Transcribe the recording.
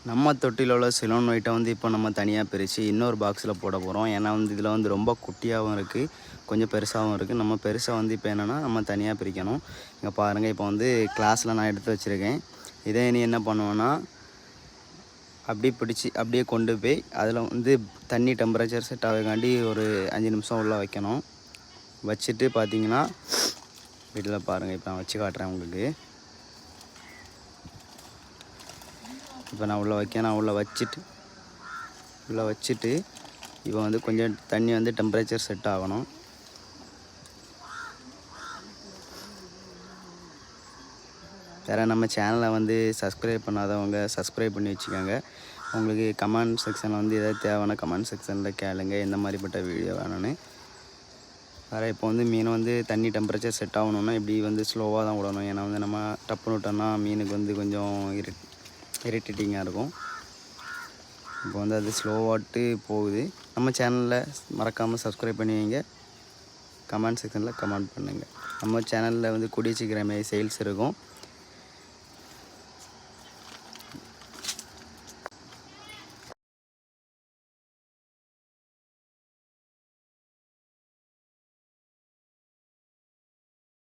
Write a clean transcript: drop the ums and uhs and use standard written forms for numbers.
நம்ம தொட்டியில் உள்ள சிலோன் ஒயிட்டை வந்து இப்போ நம்ம தனியாக பிரித்து இன்னொரு பாக்ஸில் போட போகிறோம். ஏன்னா வந்து இதில் வந்து ரொம்ப குட்டியாகவும் இருக்குது, கொஞ்சம் பெருசாகவும் இருக்குது. நம்ம பெருசாக வந்து இப்போ என்னென்னா நம்ம தனியாக பிரிக்கணும். இங்கே பாருங்கள், இப்போ வந்து கிளாஸில் நான் எடுத்து வச்சுருக்கேன். இதே நீ என்ன பண்ணுவேன்னா அப்படியே பிடிச்சி அப்படியே கொண்டு போய் அதில் வந்து தண்ணி டெம்பரேச்சர் செட் ஆகக்காண்டி ஒரு 5 நிமிஷம் உள்ளே வைக்கணும். வச்சுட்டு பார்த்தீங்கன்னா வீட்டில் பாருங்கள், இப்போ நான் வச்சு காட்டுறேன் உங்களுக்கு. இப்போ நான் உள்ளே வைக்க உள்ளே வச்சுட்டு இப்போ வந்து கொஞ்சம் தண்ணி வந்து டெம்பரேச்சர் செட் ஆகணும். வேறு நம்ம சேனலை வந்து சப்ஸ்கிரைப் பண்ணாதவங்க சப்ஸ்கிரைப் பண்ணி வச்சுக்கோங்க. உங்களுக்கு கமெண்ட் செக்ஷனில் வந்து எதாவது தேவையான கமெண்ட் செக்ஷனில் கேளுங்க, எந்த மாதிரிப்பட்ட வீடியோ வேணும்னு. வேறு இப்போ வந்து மீன் வந்து தண்ணி டெம்பரேச்சர் செட் ஆகணுன்னா இப்படி வந்து ஸ்லோவாக தான் விடணும். ஏன்னா வந்து நம்ம டப்புன்னு விட்டோம்னா மீனுக்கு வந்து கொஞ்சம் இரிட்டேட்டிங்காக இருக்கும். இப்போ வந்து அது ஸ்லோவாட்டு போகுது. நம்ம சேனலில் மறக்காமல் சப்ஸ்கிரைப் பண்ணி வைங்க, கமெண்ட் செக்ஷனில் கமெண்ட் பண்ணுங்கள். நம்ம சேனலில் வந்து கூடிய சீக்கிரமே சேல்ஸ் இருக்கும்.